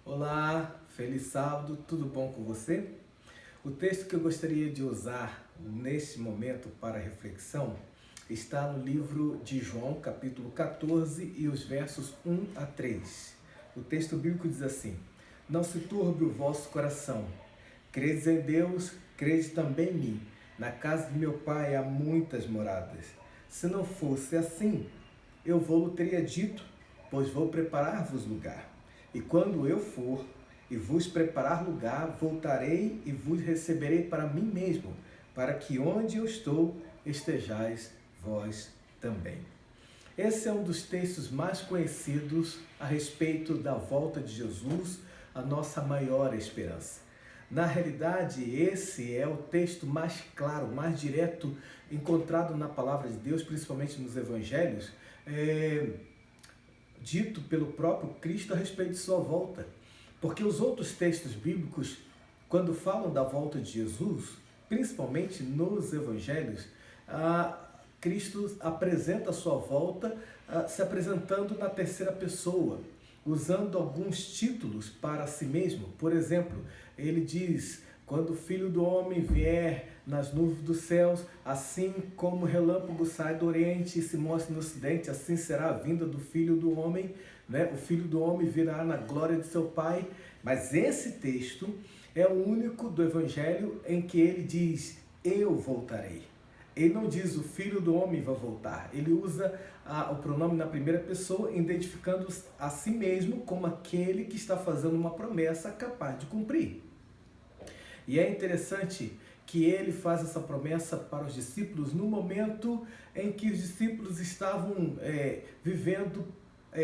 Olá, feliz sábado, tudo bom com você? O texto que eu gostaria de usar neste momento para reflexão está no livro de João, capítulo 14 e os versos 1 a 3. O texto bíblico diz assim: Não se turbe o vosso coração. Credes em Deus, crede também em mim. Na casa de meu pai há muitas moradas. Se não fosse assim, eu vou-lo teria dito, pois vou preparar-vos lugar. E quando eu for e vos preparar lugar, voltarei e vos receberei para mim mesmo, para que onde eu estou estejais vós também. Esse é um dos textos mais conhecidos a respeito da volta de Jesus, a nossa maior esperança. Na realidade, esse é o texto mais claro, mais direto encontrado na palavra de Deus, principalmente nos evangelhos, dito pelo próprio Cristo a respeito de sua volta. Porque os outros textos bíblicos, quando falam da volta de Jesus, principalmente nos evangelhos, Cristo apresenta a sua volta se apresentando na terceira pessoa, usando alguns títulos para si mesmo. Por exemplo, ele diz: quando o Filho do Homem vier nas nuvens dos céus, assim como o relâmpago sai do Oriente e se mostra no Ocidente, assim será a vinda do Filho do Homem, né? O Filho do Homem virá na glória de seu Pai. Mas esse texto é o único do Evangelho em que ele diz: eu voltarei. Ele não diz o Filho do Homem vai voltar. Ele usa o pronome na primeira pessoa, identificando a si mesmo como aquele que está fazendo uma promessa capaz de cumprir. E é interessante que ele faz essa promessa para os discípulos no momento em que os discípulos estavam vivendo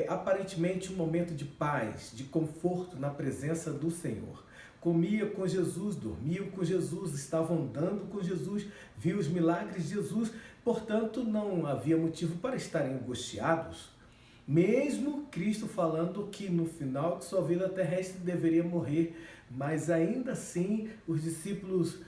aparentemente um momento de paz, de conforto na presença do Senhor. Comia com Jesus, dormiam com Jesus, estavam andando com Jesus, viam os milagres de Jesus, portanto não havia motivo para estarem angustiados. Mesmo Cristo falando que no final de sua vida terrestre deveria morrer, mas ainda assim os discípulos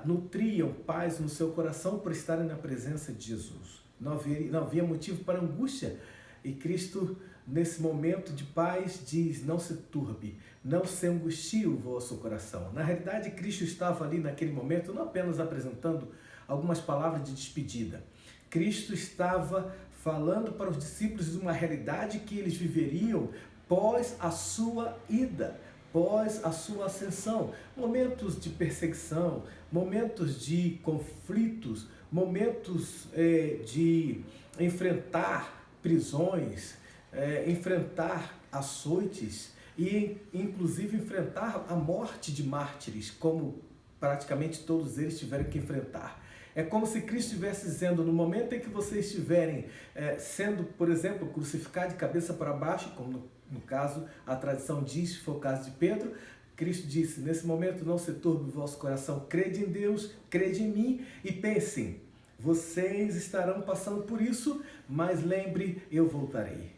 nutriam paz no seu coração por estarem na presença de Jesus. Não havia motivo para angústia. E Cristo, nesse momento de paz, diz: não se turbe, não se angustie o vosso coração. Na realidade, Cristo estava ali naquele momento não apenas apresentando algumas palavras de despedida. Cristo estava falando para os discípulos de uma realidade que eles viveriam pós a sua ida, pós a sua ascensão. Momentos de perseguição, momentos de conflitos, momentos de enfrentar prisões, enfrentar açoites e inclusive enfrentar a morte de mártires, como praticamente todos eles tiveram que enfrentar. É como se Cristo estivesse dizendo: no momento em que vocês estiverem sendo, por exemplo, crucificados de cabeça para baixo, como no caso a tradição diz, foi o caso de Pedro, Cristo disse: nesse momento não se turbe o vosso coração, crede em Deus, crede em mim e pensem, vocês estarão passando por isso, mas lembre, eu voltarei.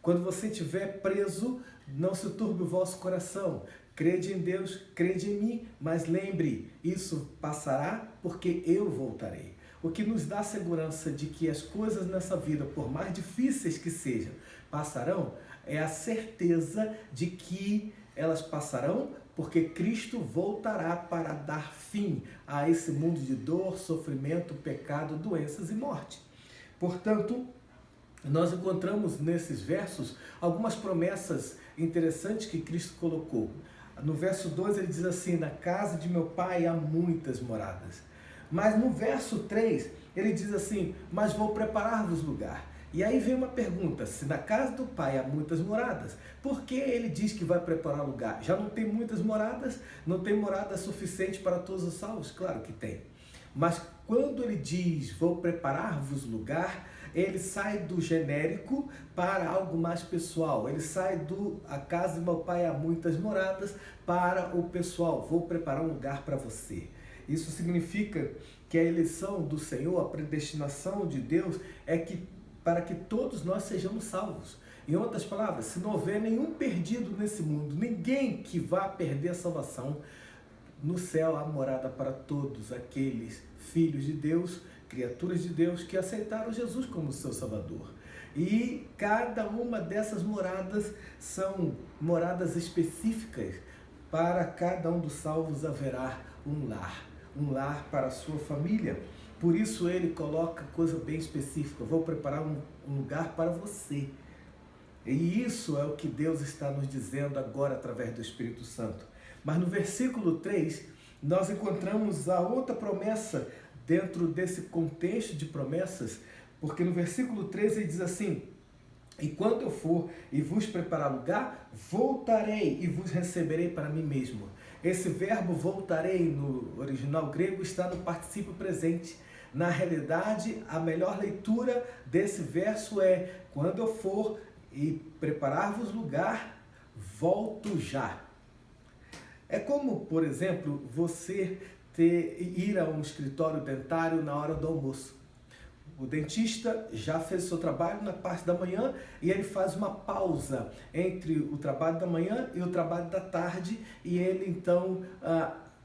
Quando você estiver preso, não se turbe o vosso coração. Crede em Deus, crede em mim, mas lembre, isso passará porque eu voltarei. O que nos dá segurança de que as coisas nessa vida, por mais difíceis que sejam, passarão, é a certeza de que elas passarão porque Cristo voltará para dar fim a esse mundo de dor, sofrimento, pecado, doenças e morte. Portanto, nós encontramos nesses versos algumas promessas interessantes que Cristo colocou. No verso 2 ele diz assim: na casa de meu pai há muitas moradas. Mas no verso 3 ele diz assim: mas vou preparar-vos lugar. E aí vem uma pergunta: se na casa do pai há muitas moradas, por que ele diz que vai preparar lugar? Já não tem muitas moradas? Não tem morada suficiente para todos os salvos? Claro que tem. Mas quando ele diz vou preparar-vos lugar, ele sai do genérico para algo mais pessoal. Ele sai do a casa de meu pai há muitas moradas para o pessoal. Vou preparar um lugar para você. Isso significa que a eleição do Senhor, a predestinação de Deus é que para que todos nós sejamos salvos. Em outras palavras, se não houver nenhum perdido nesse mundo, ninguém que vá perder a salvação, no céu há morada para todos aqueles filhos de Deus, criaturas de Deus que aceitaram Jesus como seu Salvador. E cada uma dessas moradas são moradas específicas. Para cada um dos salvos haverá um lar para a sua família. Por isso ele coloca coisa bem específica: vou preparar um lugar para você. E isso é o que Deus está nos dizendo agora através do Espírito Santo. Mas no versículo 3, nós encontramos a outra promessa dentro desse contexto de promessas, porque no versículo 3 ele diz assim: e quando eu for e vos preparar lugar, voltarei e vos receberei para mim mesmo. Esse verbo voltarei no original grego está no particípio presente. Na realidade, a melhor leitura desse verso é: quando eu for e preparar-vos lugar, volto já. É como, por exemplo, você ir a um escritório dentário na hora do almoço. O dentista já fez o seu trabalho na parte da manhã e ele faz uma pausa entre o trabalho da manhã e o trabalho da tarde, e ele então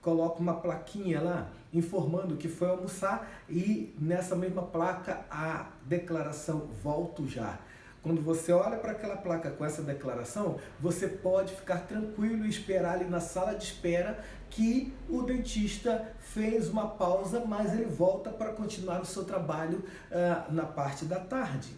coloca uma plaquinha lá informando que foi almoçar, e nessa mesma placa a declaração volto já. Quando você olha para aquela placa com essa declaração, você pode ficar tranquilo e esperar ali na sala de espera que o dentista fez uma pausa, mas ele volta para continuar o seu trabalho na parte da tarde.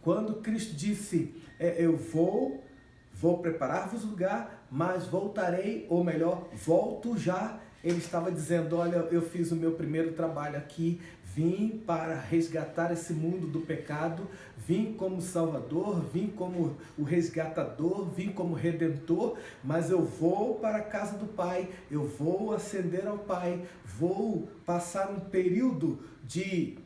Quando Cristo disse, eu vou preparar-vos lugar, mas voltarei, ou melhor, volto já, ele estava dizendo: olha, eu fiz o meu primeiro trabalho aqui, vim para resgatar esse mundo do pecado, vim como Salvador, vim como o resgatador, vim como Redentor, mas eu vou para a casa do Pai, eu vou ascender ao Pai, vou passar um período de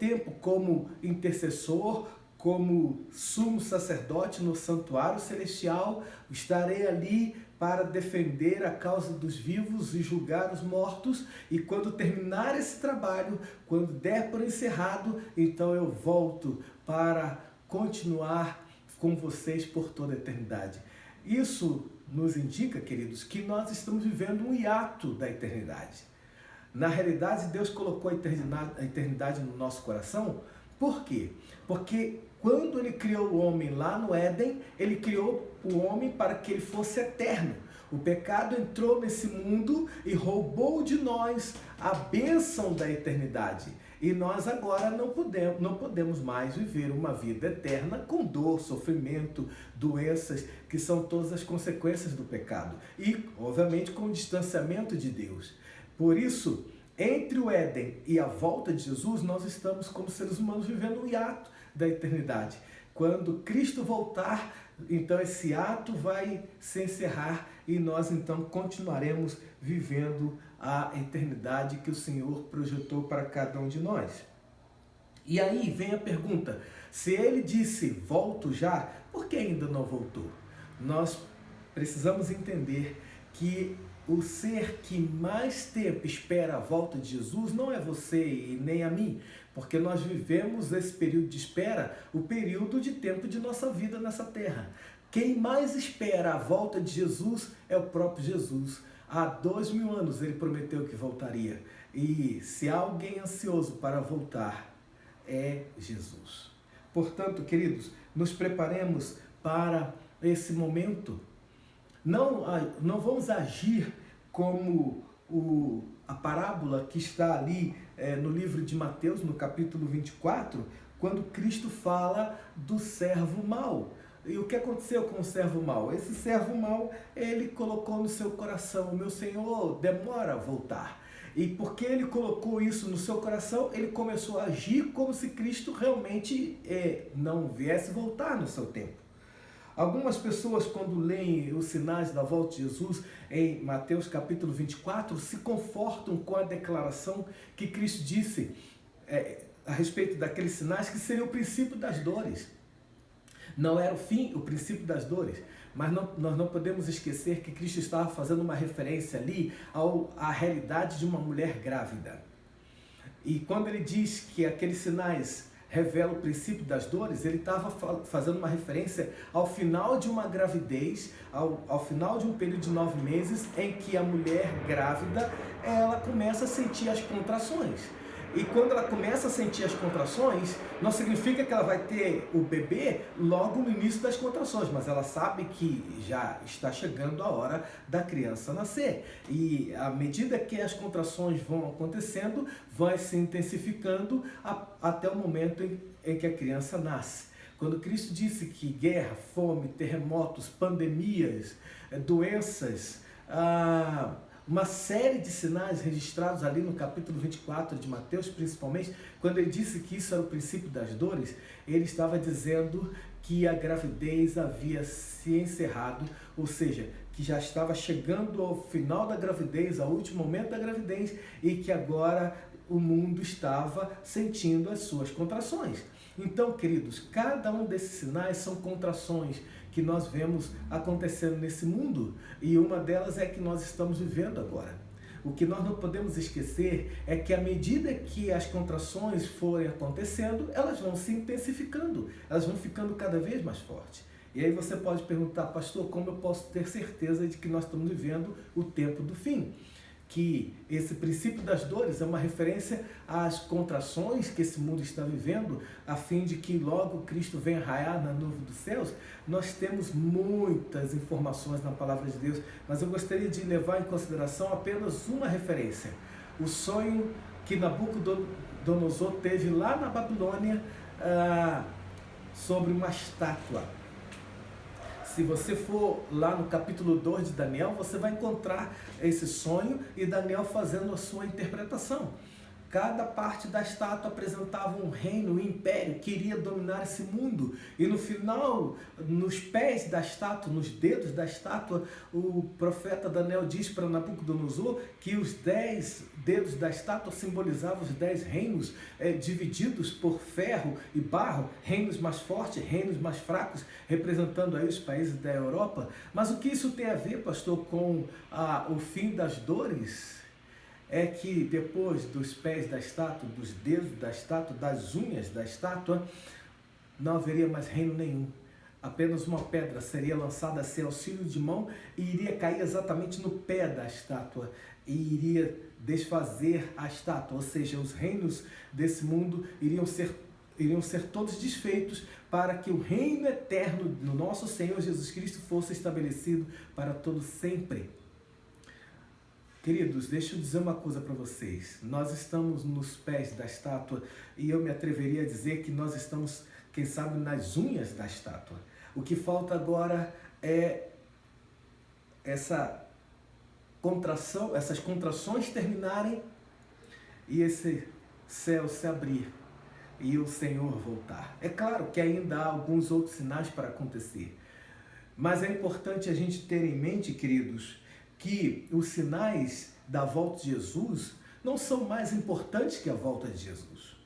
tempo como intercessor, como sumo sacerdote no santuário celestial, estarei ali para defender a causa dos vivos e julgar os mortos, e quando terminar esse trabalho, quando der por encerrado, então eu volto para continuar com vocês por toda a eternidade. Isso nos indica, queridos, que nós estamos vivendo um hiato da eternidade. Na realidade, Deus colocou a eternidade no nosso coração. Por quê? Porque quando ele criou o homem lá no Éden, ele criou o homem para que ele fosse eterno. O pecado entrou nesse mundo e roubou de nós a bênção da eternidade. E nós agora não podemos mais viver uma vida eterna com dor, sofrimento, doenças, que são todas as consequências do pecado. E, obviamente, com o distanciamento de Deus. Por isso, entre o Éden e a volta de Jesus, nós estamos como seres humanos vivendo um hiato da eternidade. Quando Cristo voltar, então esse ato vai se encerrar e nós então continuaremos vivendo a eternidade que o Senhor projetou para cada um de nós. E aí vem a pergunta: se ele disse volto já, por que ainda não voltou? Nós precisamos entender que o ser que mais tempo espera a volta de Jesus não é você e nem a mim, porque nós vivemos esse período de espera, o período de tempo de nossa vida nessa terra. Quem mais espera a volta de Jesus é o próprio Jesus. Há 2000 anos ele prometeu que voltaria. E se há alguém ansioso para voltar, é Jesus. Portanto, queridos, nos preparemos para esse momento. Não vamos agir como a parábola que está ali no livro de Mateus, no capítulo 24, quando Cristo fala do servo mau. E o que aconteceu com o servo mau? Esse servo mau, ele colocou no seu coração: o meu Senhor demora a voltar. E porque ele colocou isso no seu coração, ele começou a agir como se Cristo realmente não viesse voltar no seu tempo. Algumas pessoas, quando leem os sinais da volta de Jesus em Mateus capítulo 24, se confortam com a declaração que Cristo disse a respeito daqueles sinais, que seria o princípio das dores. Não era o fim, o princípio das dores, mas nós não podemos esquecer que Cristo estava fazendo uma referência ali à realidade de uma mulher grávida. E quando ele diz que aqueles sinais revela o princípio das dores, ele estava fazendo uma referência ao final de uma gravidez, ao final de um período de 9 meses, em que a mulher grávida, ela começa a sentir as contrações. E quando ela começa a sentir as contrações, não significa que ela vai ter o bebê logo no início das contrações, mas ela sabe que já está chegando a hora da criança nascer. E à medida que as contrações vão acontecendo, vai se intensificando até o momento em que a criança nasce. Quando Cristo disse que guerra, fome, terremotos, pandemias, doenças, uma série de sinais registrados ali no capítulo 24 de Mateus, principalmente, quando ele disse que isso era o princípio das dores, ele estava dizendo que a gravidez havia se encerrado, ou seja, que já estava chegando ao final da gravidez, ao último momento da gravidez, e que agora o mundo estava sentindo as suas contrações. Então, queridos, cada um desses sinais são contrações que nós vemos acontecendo nesse mundo, e uma delas é que nós estamos vivendo agora. O que nós não podemos esquecer é que à medida que as contrações forem acontecendo, elas vão se intensificando, elas vão ficando cada vez mais fortes. E aí você pode perguntar, pastor, como eu posso ter certeza de que nós estamos vivendo o tempo do fim? Que esse princípio das dores é uma referência às contrações que esse mundo está vivendo, a fim de que logo Cristo venha raiar na nuvem dos céus. Nós temos muitas informações na palavra de Deus, mas eu gostaria de levar em consideração apenas uma referência. O sonho que Nabucodonosor teve lá na Babilônia sobre uma estátua. Se você for lá no capítulo 2 de Daniel, você vai encontrar esse sonho e Daniel fazendo a sua interpretação. Cada parte da estátua apresentava um reino, um império que iria dominar esse mundo. E no final, nos pés da estátua, nos dedos da estátua, o profeta Daniel diz para Nabucodonosor que os 10 dedos da estátua simbolizavam os 10 reinos divididos por ferro e barro, reinos mais fortes, reinos mais fracos, representando aí os países da Europa. Mas o que isso tem a ver, pastor, com o fim das dores? É que depois dos pés da estátua, dos dedos da estátua, das unhas da estátua, não haveria mais reino nenhum. Apenas uma pedra seria lançada sem auxílio de mão e iria cair exatamente no pé da estátua e iria desfazer a estátua, ou seja, os reinos desse mundo iriam ser todos desfeitos para que o reino eterno do nosso Senhor Jesus Cristo fosse estabelecido para todo sempre. Queridos, deixa eu dizer uma coisa para vocês. Nós estamos nos pés da estátua e eu me atreveria a dizer que nós estamos, quem sabe, nas unhas da estátua. O que falta agora é essas contrações terminarem e esse céu se abrir e o Senhor voltar. É claro que ainda há alguns outros sinais para acontecer, mas é importante a gente ter em mente, queridos, que os sinais da volta de Jesus não são mais importantes que a volta de Jesus.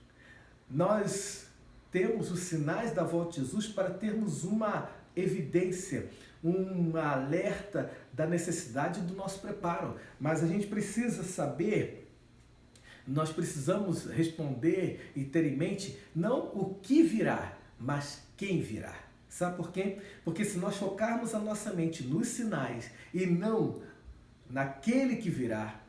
Nós temos os sinais da volta de Jesus para termos uma evidência, um alerta da necessidade do nosso preparo. Mas a gente precisa saber, nós precisamos responder e ter em mente não o que virá, mas quem virá. Sabe por quê? Porque se nós focarmos a nossa mente nos sinais e não naquele que virá,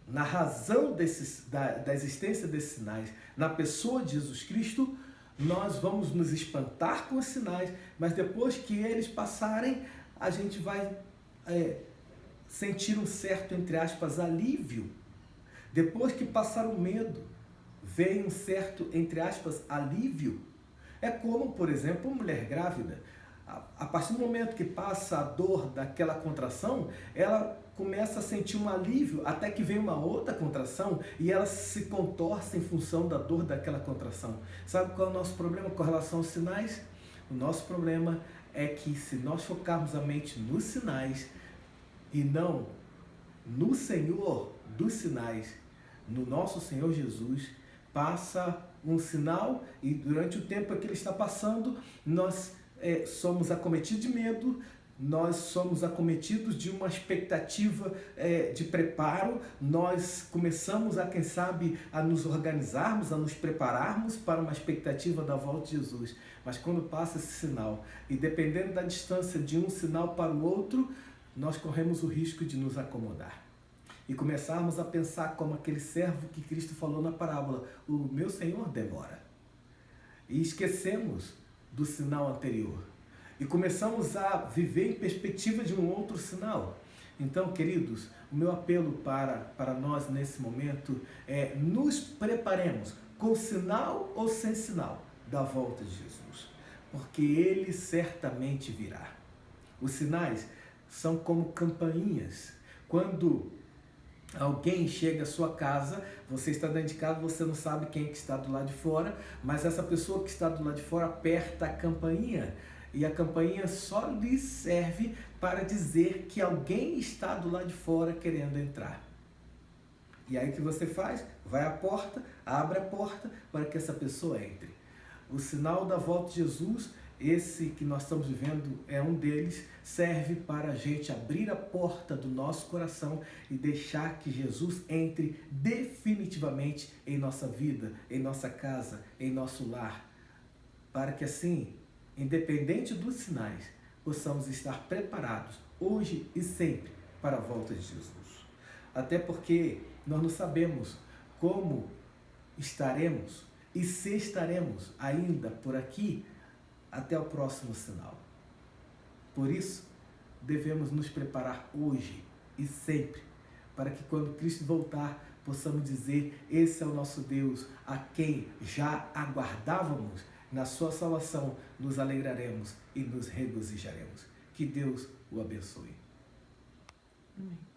na razão da existência desses sinais, na pessoa de Jesus Cristo, nós vamos nos espantar com os sinais, mas depois que eles passarem, a gente vai sentir um certo, entre aspas, alívio. Depois que passar o medo, vem um certo, entre aspas, alívio. É como, por exemplo, uma mulher grávida. A partir do momento que passa a dor daquela contração, ela começa a sentir um alívio, até que vem uma outra contração e ela se contorce em função da dor daquela contração. Sabe qual é o nosso problema com relação aos sinais? O nosso problema é que se nós focarmos a mente nos sinais e não no Senhor dos sinais, no nosso Senhor Jesus, passa um sinal e durante o tempo que ele está passando, nós somos acometidos de medo, nós somos acometidos de uma expectativa de preparo, nós começamos a, quem sabe, a nos organizarmos, a nos prepararmos para uma expectativa da volta de Jesus. Mas quando passa esse sinal, e dependendo da distância de um sinal para o outro, nós corremos o risco de nos acomodar. e começarmos a pensar como aquele servo que Cristo falou na parábola, o meu Senhor demora. E esquecemos do sinal anterior. E começamos a viver em perspectiva de um outro sinal. Então, queridos, o meu apelo para nós nesse momento é nos preparemos com sinal ou sem sinal da volta de Jesus, porque Ele certamente virá. Os sinais são como campainhas. Quando alguém chega à sua casa, você está dentro de casa, você não sabe quem que está do lado de fora, mas essa pessoa que está do lado de fora aperta a campainha, e a campainha só lhe serve para dizer que alguém está do lado de fora querendo entrar. E aí o que você faz? Vai à porta, abre a porta para que essa pessoa entre. O sinal da volta de Jesus, esse que nós estamos vivendo é um deles, serve para a gente abrir a porta do nosso coração e deixar que Jesus entre definitivamente em nossa vida, em nossa casa, em nosso lar, para que assim, independente dos sinais, possamos estar preparados hoje e sempre para a volta de Jesus. Até porque nós não sabemos como estaremos e se estaremos ainda por aqui até o próximo sinal. Por isso, devemos nos preparar hoje e sempre, para que quando Cristo voltar, possamos dizer, esse é o nosso Deus, a quem já aguardávamos. Na sua salvação, nos alegraremos e nos regozijaremos. Que Deus o abençoe. Amém.